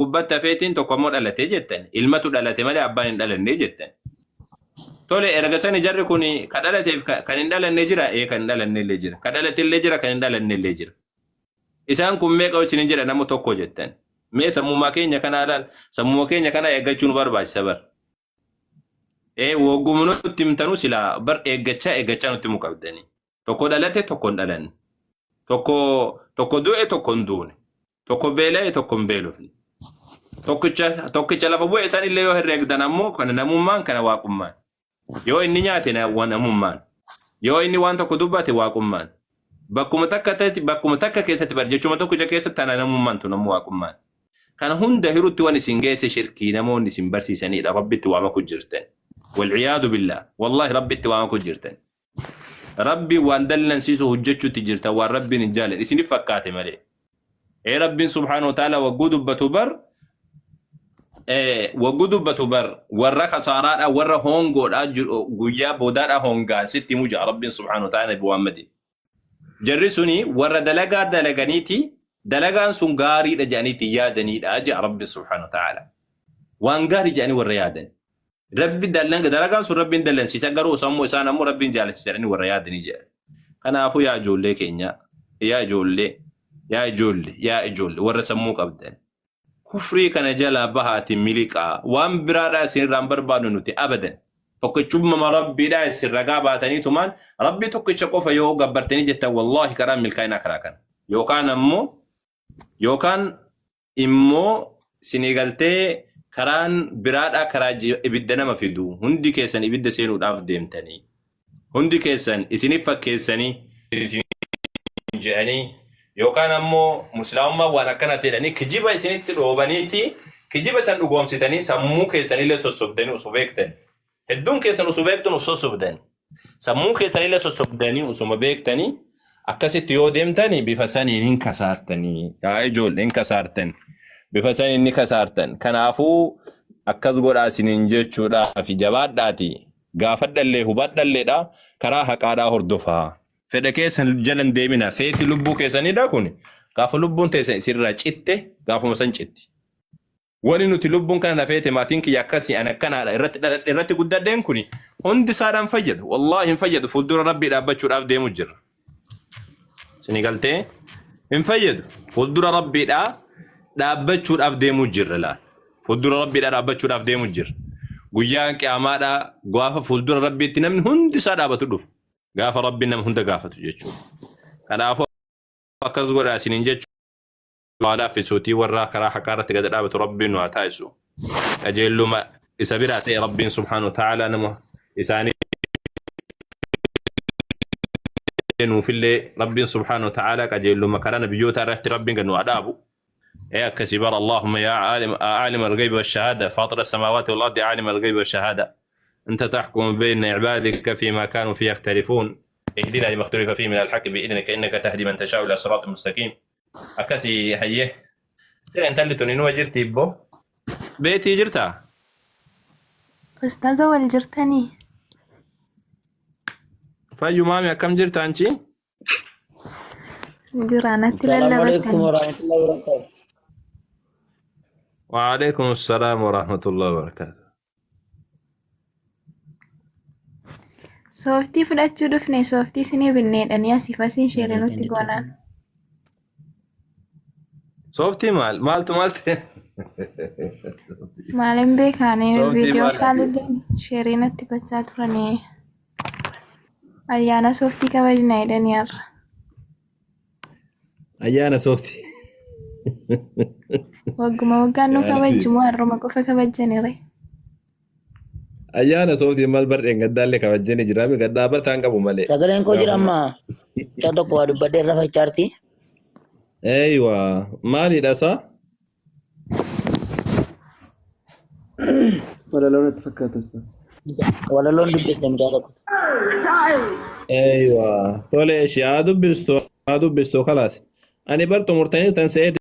gubbatti hafeetiin tokko immoo dhalatee jettan. Ilmatu dhalate malee abbaan hin dhalannee jettan. Tole erga sani jarri kun ka dhalateef kan hin dhalanne jira kan hin dhalanne illee jira. Ka dhalate illee jira kan hin dhalanne illee jira. Isaan kun meeqa isin jedha nama tokko jettan. Mee sammuma keenya kana alaal sammuma keenya kana eeggachuun barbaachisa bar. Wogguma nutti himtanu sila bar eeggachaa nutti muqabdani. Tokko dhalate tokko hin dhalanne. Tokko du'e tokko hin duune. Tokko beela'e tokko hin beelofne. Tokkicha lafa bu'e isaan illee yoo herreegdan ammoo kana namummaan kana waaqummaan. Yoo inni nyaate namummaan. Yoo inni waan tokko dubbate waaqummaan. Bakkuma takka keessatti bar jechuma tokkicha keessatti tana namummaan tu namu waaqummaan. Kana hunda hirutti waan isin geesse shirkii namoonni isin barsiisanidha rabbitti waama ku jirtan. Walciyaadu billah. Wallahi rabbitti waama ku jirtan. Rabbi waan dallansiisu hojjechuutti jirtan waan rabbiin hin jaalan isinif fakkaate malee. Rabbiin subhaanahu wa ta'ala wagguu dubbatu bar warra kasaaraadha warra hongoodha guyyaa boodaadha hongaan sitti muja rabbiin subhaanahu wa ta'ala nabi Muhammadin. Jarri suni warra dalagaa dalaganiiti dalagaan sun gaariidha jedhaniiti yaadaniidha jedha rabbiin subhaanahu wa ta'ala. Waan gaarii jedhanii warra yaadan. Rabbi dalagaan sun rabbiin dallansiisa garuu sammuu isaan ammoo rabbiin jaalachisa jedhanii warra yaadanii jedha. Kanaafuu yaa ijoollee keenya yaa ijoollee warra sammuu qabdan. Kufrii kana jala bahaati miliqaa waan biraadhaa isinirraan barbaadu nuti abadan. Tokkichummaa rabbiidhaa isin ragaa baatanii tumaan rabbi tokkicha qofa yoo gabbartanii jettan wallahi karaan milkaa'inaa karaa kana. Yookaan immoo sinigaltee karaan biraadhaa karaa ibidda nama fidu hundi keessan ibidda seenuudhaaf deemtanii. Hundi keessan isinif fakkeessanii jedhanii yookaan ammoo musliimummaa waan akkana ta'edhanii kijiba isinitti dhoobaniiti kijiba san dhugoomsitanii sammuu keessanillee sossobdanii osoo beektan. Hedduun keessan osoo beektan osoo sossobdan. Sammuu keessanillee sossobdanii osoo beektanii akkasitti yoo deemtanii bifa saniin hin kasaartanii. Yaa ijoollee hin kasaartan. Bifa saniin ni kasaartan. Kanaafuu akkas godhaa isiniin jechuudhaaf jabaadhaati. Gaafadhallee hubadhalleedha karaa haqaadhaa hordofaa. Fedha keessan jalan deemina feeti lubbuu keessanidha kun gaafa lubbuun teessan isirraa citte gaafuma san citti. Wani nuti lubbuun kana feete maatiin kiyya akkasii an akkanaadha irratti guddadheen kun hundi isaadhaan fayyadu. Wallahi hin fayyadu fuuldura rabbii dhaabbachuudhaaf deemu jirra. Sinigaltee hin fayyadu fuuldura rabbiidhaa dhaabbachuudhaaf deemu jirra laal. Fuuldura rabbiidhaa dhaabbachuudhaaf deemu jirra. Guyyaan qiyaamaadhaa gaafa fuuldura rabbiitti namni hundi isaa dhaabatu dhufu. Gaafa rabbiin nama hunda gaafatu jechuudha. Kanaafuu akkas godhaa isiniin jechuudha. Waalaaf isuutii warra karaa haqaa irratti gad dhaabatu rabbiin nu haa taasisu. Qajeelluma isa biraa ta'e rabbiin subhaanahu wa ta'ala nama isaanii nuufillee rabbiin subhaanahu wa ta'ala qajeelluma karaa nabiyyoota irratti rabbiin gad nu haa dhaabu. كسبر اللهم يا عالم الغيب والشهادة فاطر السماوات والأرض عالم الغيب والشهادة أنت تحكم بين عبادك فيما كانوا فيه يختلفون اهدنا لما اختلف فيه من الحق بإذنك إنك تهدي من تشاء إلى صراط مستقيم أكسي هيه سير أنت اللي تنينو جرتي بو بيتي جرتا أستاذة والجرتني فاجو مامي كم جرتا أنتي جرانتي السلام عليكم ورحمة الله وبركاته. وعليكم السلام ورحمة الله وبركاته. Sooftii fudhachuu dhufne sooftii isinii binneedhanii asii fasiin sheerii nutti goonaan. Sooftii maaltu Maalin beekaanii Sooftii viidiyoo maal? kaalillee sheerii natti gochaa turanii ayyaana sooftii kabajnaa jedhanii har'a. ayyaana sooftii Wagguma waggaan nu kabajjumoo har'uma qofa kabajjanire. ayyaana sooftii maal bardeen gaddaallee kabajjanii jiraame gaddaa bataan qabu malee. Sagaleen koo jira amma mucaa tokko waa dubbadhee irra facaarti. Eeywa maalidha isaa? Walaloon itti fakkaata. Walaloon dubbisne mucaa tokko. Eeywa tole ishee haa dubbistu khalaas. Ani bartu murtanii tan se'ee